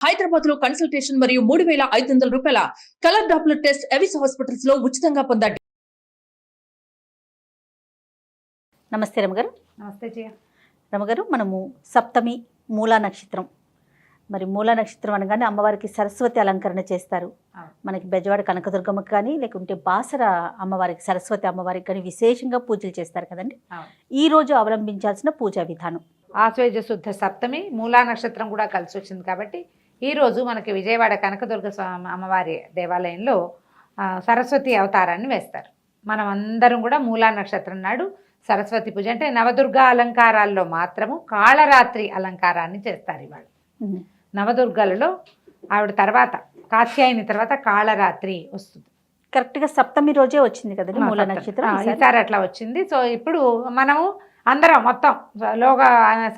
హైదరాబాద్ లో కన్సల్టేషన్ మరియు 3,500 రూపాయల colour Doppler test Avis hospitals లో ఉచితంగా పొందండి. నమస్తే రమగారు. నమస్తే జయ. రమగారు, మనము సప్తమి మూలా నక్షత్రం, మరి మూలా నక్షత్రం అనగానే అమ్మవారికి సరస్వతి అలంకరణ చేస్తారు. మనకి బెజవాడ కనకదుర్గమ్మకి కానీ లేకుంటే బాసర అమ్మవారికి సరస్వతి అమ్మవారికి కానీ విశేషంగా పూజలు చేస్తారు కదండి. ఈ రోజు అవలంబించాల్సిన పూజా విధానం ఆశ్వేజ శుద్ధ సప్తమి మూలా నక్షత్రం కూడా కలిసి వచ్చింది కాబట్టి ఈరోజు మనకి విజయవాడ కనకదుర్గ అమ్మవారి దేవాలయంలో సరస్వతి అవతారాన్ని వేస్తారు. మనం అందరం కూడా మూలా నక్షత్రం నాడు సరస్వతి పూజ అంటే నవదుర్గా అలంకారాల్లో మాత్రము కాళరాత్రి అలంకారాన్ని చేస్తారు. ఇవాళ నవదుర్గలలో ఆవిడ తర్వాత కాత్యాయని తర్వాత కాళరాత్రి వస్తుంది. కరెక్ట్గా సప్తమి రోజే వచ్చింది కదండి మూలా నక్షత్రం, ఈసారి అట్లా వచ్చింది. సో ఇప్పుడు మనము అందరం మొత్తం లోక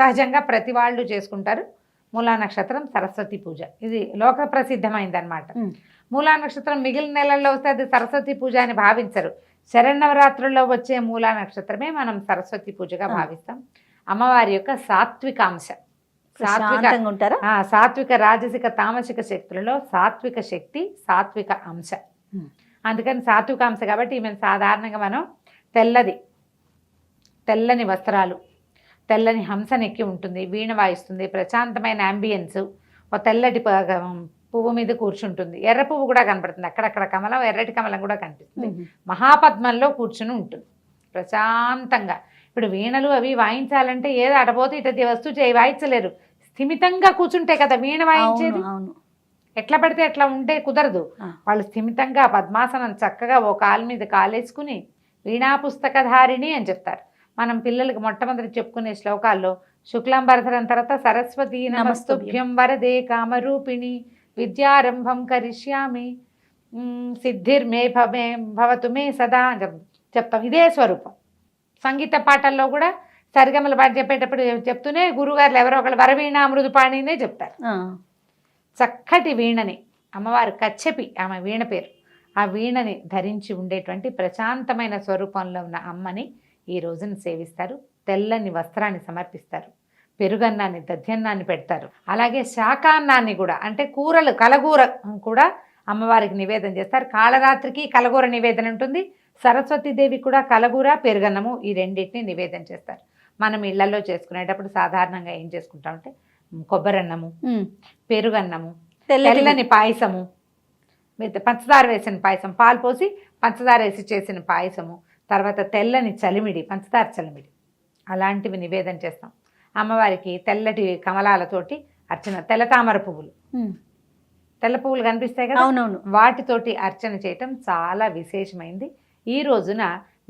సహజంగా ప్రతి వాళ్ళు చేసుకుంటారు మూలా నక్షత్రం సరస్వతి పూజ. ఇది లోక ప్రసిద్ధమైందనమాట. మూలా నక్షత్రం మిగిలిన నెలల్లో వస్తే అది సరస్వతి పూజ అని భావించరు. శరన్నవరాత్రుల్లో వచ్చే మూలా నక్షత్రమే మనం సరస్వతి పూజగా భావిస్తాం. అమ్మవారి యొక్క సాత్వికాంశ, సాత్విక రాజసిక తామసిక శక్తులలో సాత్విక శక్తి సాత్విక అంశ. అందుకని సాత్విక అంశ కాబట్టి ఈమె సాధారణంగా మనం తెల్లని వస్త్రాలు, తెల్లని హంసనెక్కి ఉంటుంది, వీణ వాయిస్తుంది, ప్రశాంతమైన అంబియన్స్, ఒక తెల్లటి పువ్వు మీద కూర్చుంటుంది, ఎర్ర పువ్వు కూడా కనపడుతుంది, అక్కడక్కడ కమలం, ఎర్రటి కమలం కూడా కనిపిస్తుంది, మహాపద్మంలో కూర్చుని ఉంటుంది ప్రశాంతంగా. ఇప్పుడు వీణలు అవి వాయించాలంటే ఏదో అటపోతే ఇట వస్తువు చేయి వాయించలేరు, స్థిమితంగా కూర్చుంటే కదా వీణ వాయించేది. ఎట్లా పడితే ఎట్లా ఉంటే కుదరదు. వాళ్ళు స్థిమితంగా పద్మాసనం చక్కగా ఓ కాలు మీద కాలేసుకుని వీణా పుస్తకధారిణి అని చెప్తారు. మనం పిల్లలకి మొట్టమొదటి చెప్పుకునే శ్లోకాల్లో శుక్లాంబరధరం తర్వాత సరస్వతీ నమస్తుభ్యం వరదే కామరూపిణి విద్యారంభం కరిష్యామి సిద్ధిర్మే భవతు మే సదా అని చెప్తాం. ఇదే స్వరూపం. సంగీత పాటల్లో కూడా సరిగమల పాట చెప్పేటప్పుడు చెప్తూనే గురుగారులు ఎవరో ఒకళ్ళు వరవీణ మృదుపాణినే చెప్తారు. చక్కటి వీణని అమ్మవారు కచ్చెపి, ఆమె వీణ పేరు, ఆ వీణని ధరించి ఉండేటువంటి ప్రశాంతమైన స్వరూపంలో ఉన్న అమ్మని ఈ రోజున సేవిస్తారు. తెల్లని వస్త్రాన్ని సమర్పిస్తారు, పెరుగన్నాన్ని దధ్యన్నాన్ని పెడతారు. అలాగే శాకాన్నాన్ని కూడా అంటే కూరలు కలగూర కూడా అమ్మవారికి నివేదన చేస్తారు. కాళరాత్రికి కలగూర నివేదన ఉంటుంది. సరస్వతీదేవి కూడా కలగూర పెరుగన్నము ఈ రెండింటిని నివేదన చేస్తారు. మనం ఇళ్లలో చేసుకునేటప్పుడు సాధారణంగా ఏం చేసుకుంటామంటే కొబ్బరన్నము, పెరుగన్నము, తెల్లని పాయసము, పంచదార వేసిన పాయసం, పాలు పోసి పంచదార వేసి చేసిన పాయసము, తర్వాత తెల్లని చలిమిడి, పంచదార చలిమిడి, అలాంటివి నివేదన చేస్తాం. అమ్మవారికి తెల్లటి కమలాలతోటి అర్చన, తెల్ల తామర పువ్వులు, తెల్ల పువ్వులు కనిపిస్తాయి కదా, అవునవును, వాటితోటి అర్చన చేయటం చాలా విశేషమైంది. ఈ రోజున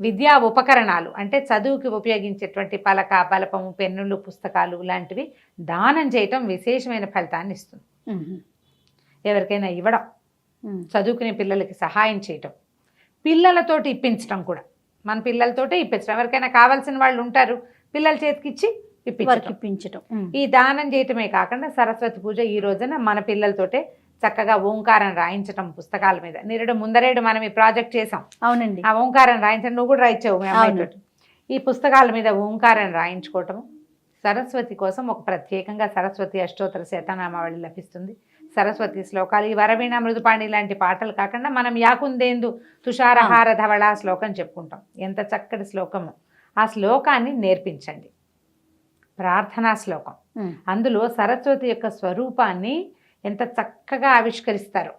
విద్యా ఉపకరణాలు అంటే చదువుకి ఉపయోగించేటువంటి పలక, బలపము, పెన్నులు, పుస్తకాలు లాంటివి దానం చేయటం విశేషమైన ఫలితాన్ని ఇస్తుంది. ఎవరికైనా ఇవ్వడం, చదువుకునే పిల్లలకి సహాయం చేయటం, పిల్లలతోటి ఇప్పించడం కూడా, మన పిల్లలతోటే ఇప్పించడం. ఎవరికైనా కావాల్సిన వాళ్ళు ఉంటారు, పిల్లల చేతికి ఇచ్చి ఇప్పించడం. ఈ దానం చేయటమే కాకుండా సరస్వతి పూజ ఈ రోజున మన పిల్లలతోటే చక్కగా ఓంకారం రాయించటం పుస్తకాల మీద. నిరుడు ముందరేడు మనం ఈ ప్రాజెక్ట్ చేసాం. అవునండి, ఆ ఓంకారం రాయించడం నువ్వు కూడా రాయించావు మీ అమ్మాయితోటి. ఈ పుస్తకాల మీద ఓంకారం రాయించుకోవటము సరస్వతి కోసం ఒక ప్రత్యేకంగా సరస్వతి అష్టోత్తర శతనామావళి లభిస్తుంది. సరస్వతి శ్లోకాలు, ఈ వరవీణ మృదుపాణి లాంటి పాటలు కాకుండా మనం యాకుందేందు తుషారహార ధవళ శ్లోకం చెప్పుకుంటాం. ఎంత చక్కటి శ్లోకము. ఆ శ్లోకాన్ని నేర్పించండి. ప్రార్థనా శ్లోకం. అందులో సరస్వతి యొక్క స్వరూపాన్ని ఎంత చక్కగా ఆవిష్కరిస్తారో.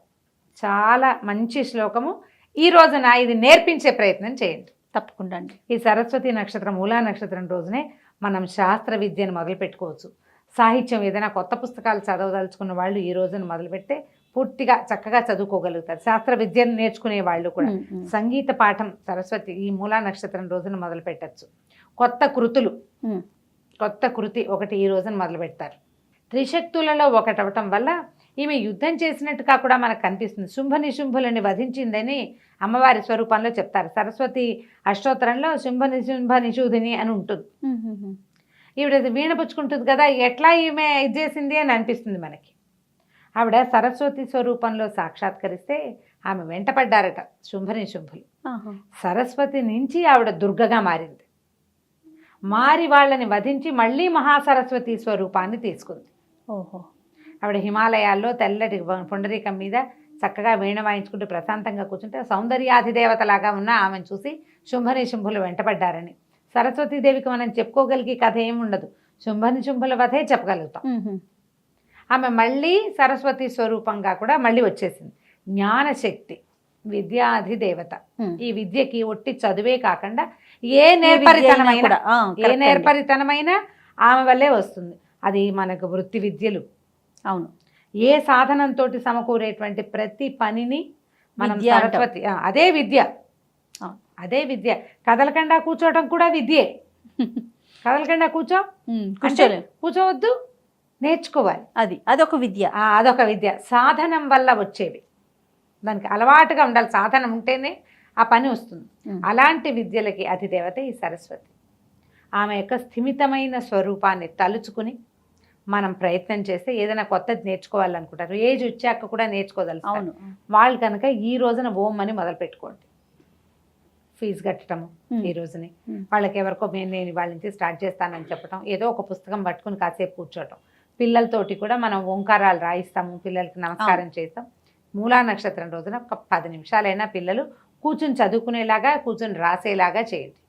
చాలా మంచి శ్లోకము. ఈ రోజున ఇది నేర్పించే ప్రయత్నం చేయండి తప్పకుండా. ఈ సరస్వతి నక్షత్రం మూలా నక్షత్రం రోజునే మనం శాస్త్ర విద్యను మొదలు పెట్టుకోవచ్చు. సాహిత్యం ఏదైనా కొత్త పుస్తకాలు చదవదలుచుకున్న వాళ్ళు ఈ రోజున మొదలు పెడితే పూర్తిగా చక్కగా చదువుకోగలుగుతారు. శాస్త్ర విద్యను నేర్చుకునే వాళ్ళు కూడా సంగీత పాఠం సరస్వతి ఈ మూలా నక్షత్రం రోజున మొదలు పెట్టచ్చు. కొత్త కృతి ఒకటి ఈ రోజున మొదలు పెడతారు. త్రిశక్తులలో ఒకటవటం వల్ల ఈమె యుద్ధం చేసినట్టుగా కూడా మనకు కనిపిస్తుంది. శుంభ నిశుంభులని వధించిందని అమ్మవారి స్వరూపంలో చెప్తారు. సరస్వతి అష్టోత్తరంలో శుంభ నిశూధిని అని ఉంటుంది. ఈవిడ వీణ పుచ్చుకుంటుంది కదా, ఎట్లా ఈమె ఇది చేసింది అని అనిపిస్తుంది మనకి. ఆవిడ సరస్వతి స్వరూపంలో సాక్షాత్కరిస్తే ఆమె వెంటపడ్డారట శుంభులు. సరస్వతి నుంచి ఆవిడ దుర్గగా మారింది. మారి వాళ్ళని వధించి మళ్ళీ మహాసరస్వతి స్వరూపాన్ని తీసుకుంది. ఓహో, ఆవిడ హిమాలయాల్లో తెల్లటి పుండరీకం మీద చక్కగా వీణ వాయించుకుంటూ ప్రశాంతంగా కూర్చుంటే సౌందర్యాధిదేవతలాగా ఉన్న ఆమెను చూసి శుంభులు వెంటపడ్డారని. సరస్వతీదేవికి మనం చెప్పుకోగలిగే కథ ఏమి ఉండదు, శుంభుల వధే చెప్పగలుగుతాం. ఆమె మళ్ళీ సరస్వతి స్వరూపంగా కూడా మళ్ళీ వచ్చేసింది. జ్ఞానశక్తి, విద్యాధిదేవత. ఈ విద్యకి ఒట్టి చదువే కాకుండా ఏ నేర్పరితనమైనా ఆమె వల్లే వస్తుంది. అది మనకు వృత్తి విద్యలు, అవును, ఏ సాధనంతో సమకూరేటువంటి ప్రతి పనిని మనం సరస్వతి, అదే విద్య. అదే విద్య. కదలకుండా కూర్చోవడం కూడా విద్యే. కదలకుండా కూర్చోవద్దు, నేర్చుకోవాలి. అదొక విద్య. అదొక విద్య. సాధనం వల్ల వచ్చేవి, దానికి అలవాటుగా ఉండాలి. సాధనం ఉంటేనే ఆ పని వస్తుంది. అలాంటి విద్యలకి అధిదేవత ఈ సరస్వతి. ఆమె యొక్క స్థిమితమైన స్వరూపాన్ని తలుచుకుని మనం ప్రయత్నం చేస్తే ఏదైనా కొత్తది నేర్చుకోవాలనుకుంటారు, ఏజ్ వచ్చాక కూడా నేర్చుకోగలుగుతారు. వాళ్ళు కనుక ఈ రోజున ఓం అని మొదలు పెట్టుకోండి. ఫీజు కట్టడము ఈ రోజుని, వాళ్ళకి ఎవరికో నేను వాళ్ళ నుంచి స్టార్ట్ చేస్తానని చెప్పడం, ఏదో ఒక పుస్తకం పట్టుకుని కాసేపు కూర్చోవటం. పిల్లలతోటి కూడా మనం ఓంకారాలు రాయిస్తాము, పిల్లలకి నమస్కారం చేస్తాం. మూలా నక్షత్రం రోజున ఒక 10 నిమిషాలైనా పిల్లలు కూర్చుని చదువుకునేలాగా, కూర్చుని రాసేలాగా చేయండి.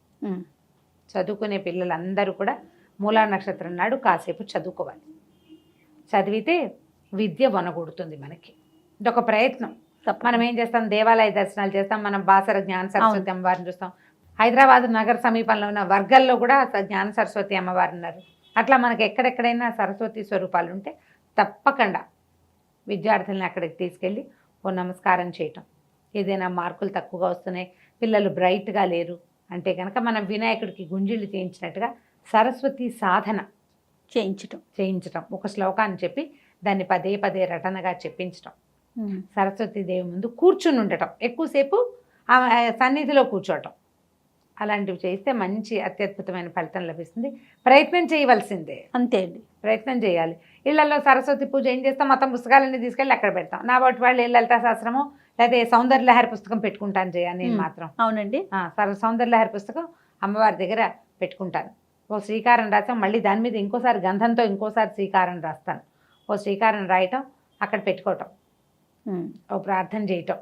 చదువుకునే పిల్లలందరూ కూడా మూలా నక్షత్రం నాడు కాసేపు చదువుకోవాలి. చదివితే విద్య వనగొడుతుంది మనకి. ఇదొక ప్రయత్నం. మనం ఏం చేస్తాం, దేవాలయ దర్శనాలు చేస్తాం, మనం బాసర జ్ఞాన సరస్వతి అమ్మవారిని చూస్తాం. హైదరాబాద్ నగర సమీపంలో ఉన్న వర్గల్లో కూడా జ్ఞాన సరస్వతి అమ్మవారు ఉన్నారు. అట్లా మనకి ఎక్కడెక్కడైనా సరస్వతి స్వరూపాలు ఉంటే తప్పకుండా విద్యార్థులను అక్కడికి తీసుకెళ్ళి ఓ నమస్కారం చేయటం. ఏదైనా మార్కులు తక్కువగా వస్తున్నాయి, పిల్లలు బ్రైట్గా లేరు అంటే కనుక మనం వినాయకుడికి గుంజిళ్ళు చేయించినట్టుగా సరస్వతి సాధన చేయించటం. ఒక శ్లోకాన్ని చెప్పి దాన్ని పదే పదే రటనగా చెప్పించటం. సరస్వతీదేవి ముందు కూర్చుని ఉండటం, ఎక్కువసేపు ఆమె సన్నిధిలో కూర్చోవటం. అలాంటివి చేస్తే మంచి అత్యద్భుతమైన ఫలితం లభిస్తుంది. ప్రయత్నం చేయవలసిందే, అంతే అండి, ప్రయత్నం చేయాలి. ఇళ్లలో సరస్వతి పూజ ఏం చేస్తాం, మొత్తం పుస్తకాలన్నీ తీసుకెళ్ళి అక్కడ పెడతాం. నా వాటి వాళ్ళు లలితా శాస్త్రము లేదా సౌందర్యలహరి పుస్తకం పెట్టుకుంటాను చేయాలి నేను మాత్రం. అవునండి, సౌందర్యలహరి పుస్తకం అమ్మవారి దగ్గర పెట్టుకుంటాను. ఓ శ్రీకారం రాస్తాం, మళ్ళీ దాని మీద ఇంకోసారి గంధంతో ఇంకోసారి శ్రీకారం రాస్తాను. ఓ శ్రీకారం రాయటం, అక్కడ పెట్టుకోవటం, ఓ ప్రార్థన చేయటం.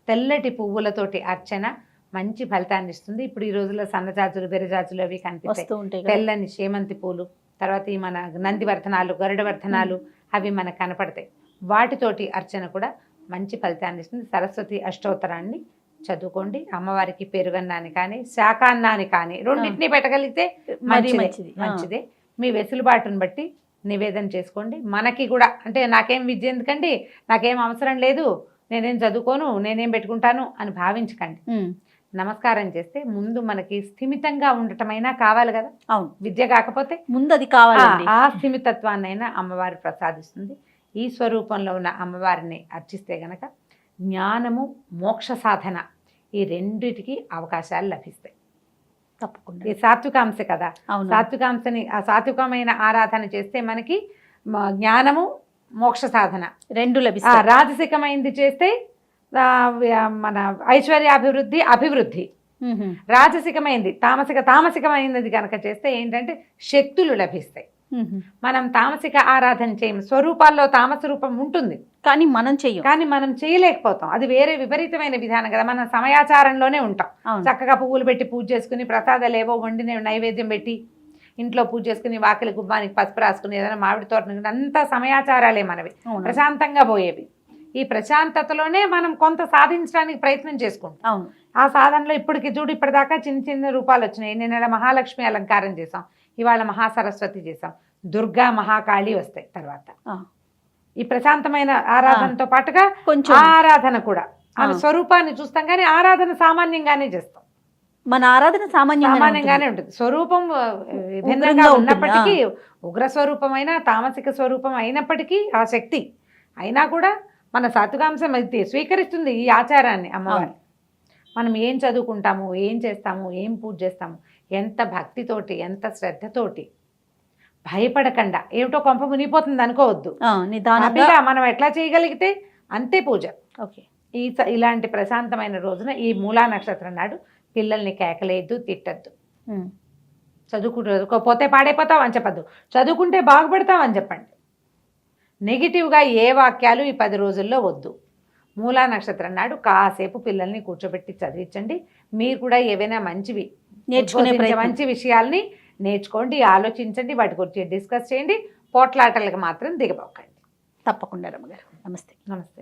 తెల్లటి పువ్వులతోటి అర్చన మంచి ఫలితాన్ని ఇస్తుంది. ఇప్పుడు ఈ రోజుల్లో సన్నజాజులు, బెరజాజులు అవి కనిపిస్తాయి. తెల్లని చేమంతి పూలు, తర్వాత ఈ మన నందివర్ధనాలు, గరుడవర్ధనాలు అవి మనకు కనపడతాయి. వాటితోటి అర్చన కూడా మంచి ఫలితాన్ని ఇస్తుంది. సరస్వతి అష్టోత్తరాన్ని చదువుకోండి. అమ్మవారికి పెరుగన్నాన్ని కానీ శాకాన్నాన్ని కానీ రెండింటినీ పెట్టగలిగితే మంచిదే. మీ వెసులుబాటును బట్టి నివేదన చేసుకోండి. మనకి కూడా అంటే నాకేం విద్య ఎందుకండి, నాకేం అవసరం లేదు, నేనేం చదువుకోను, నేనేం పెట్టుకుంటాను అని భావించకండి. నమస్కారం చేస్తే ముందు మనకి స్థిమితంగా ఉండటమైనా కావాలి కదా. అవును, విద్య కాకపోతే ముందు అది కావాలి. ఆ స్థిమితత్వాన్నైనా అమ్మవారు ప్రసాదిస్తుంది. ఈ స్వరూపంలో ఉన్న అమ్మవారిని అర్చిస్తే గనక జ్ఞానము, మోక్ష సాధన ఈ రెండిటికి అవకాశాలు లభిస్తాయి తప్పకుండా. ఈ సాత్వికాంశ కదా, సాత్వికాంశని ఆ సాత్వికమైన ఆరాధన చేస్తే మనకి జ్ఞానము, మోక్ష సాధన రెండు లభిస్తాయి. రాజసికమైంది చేస్తే మన అభివృద్ధి. రాజసికమైంది తామసికమైనది కనుక చేస్తే ఏంటంటే శక్తులు లభిస్తాయి. మనం తామసిక ఆరాధన చేయము. స్వరూపాల్లో తామస రూపం ఉంటుంది కానీ మనం చేయలేకపోతాం. అది వేరే విపరీతమైన విధానం కదా. మనం సమయాచారంలోనే ఉంటాం. చక్కగా పువ్వులు పెట్టి పూజ చేసుకుని, ప్రసాదాలు ఏవో వండిన నైవేద్యం పెట్టి ఇంట్లో పూజ చేసుకుని, వాకిలి గుమ్మానికి పసుపు రాసుకుని, ఏదైనా మామిడి తోట, అంతా సమయాచారాలే మనవి, ప్రశాంతంగా పోయేవి. ఈ ప్రశాంతతలోనే మనం కొంత సాధించడానికి ప్రయత్నం చేసుకుంటాం. ఆ సాధనలో ఇప్పటికి చూడు, ఇప్పటిదాకా చిన్న చిన్న రూపాలు వచ్చినాయి. నిన్న మహాలక్ష్మి అలంకారం చేసాం, ఇవాళ మహాసరస్వతి చేసాం, దుర్గా, మహాకాళి వస్తాయి తర్వాత. ఈ ప్రశాంతమైన ఆరాధనతో పాటుగా కొంచెం ఆరాధన కూడా ఆమె స్వరూపాన్ని చూస్తాం, కానీ ఆరాధన సామాన్యంగానే చేస్తాం. మన ఆరాధన సామాన్యంగానే ఉంటుంది. స్వరూపం భిన్నంగా ఉన్నప్పటికీ, ఉగ్ర స్వరూపమైన తామసిక స్వరూపం అయినప్పటికీ ఆ శక్తి అయినా కూడా మన సాత్వికాంశం అయితే స్వీకరిస్తుంది ఈ ఆచారాన్ని అమ్మవారి. మనం ఏం చదువుకుంటాము, ఏం చేస్తాము, ఏం పూజ చేస్తాము, ఎంత భక్తితోటి, ఎంత శ్రద్ధతోటి, భయపడకుండా, ఏమిటో కొంప మునిగిపోతుంది అనుకోవద్దు. నిదానంగా మనం ఎట్లా చేయగలిగితే అంతే పూజ. ఇలాంటి ప్రశాంతమైన రోజున ఈ మూలా నక్షత్రం నాడు పిల్లల్ని కేకలేదు, తిట్టద్దు. చదువుకోపోతే పాడైపోతావు అని చెప్పద్దు, చదువుకుంటే బాగుపడతావు అని చెప్పండి. నెగిటివ్గా ఏ వాక్యాలు ఈ 10 రోజుల్లో వద్దు. మూలా నక్షత్రం నాడు కాసేపు పిల్లల్ని కూర్చోబెట్టి చదివించండి. మీరు కూడా ఏవైనా మంచివి నేర్చుకునే ప్రయత్నం. మంచి విషయాల్ని నేర్చుకోండి, ఆలోచించండి, వాటి గురించి డిస్కస్ చేయండి. పోట్లాటలకు మాత్రం దిగబోకండి. తప్పకుండా రమ్మగారు. నమస్తే. నమస్తే.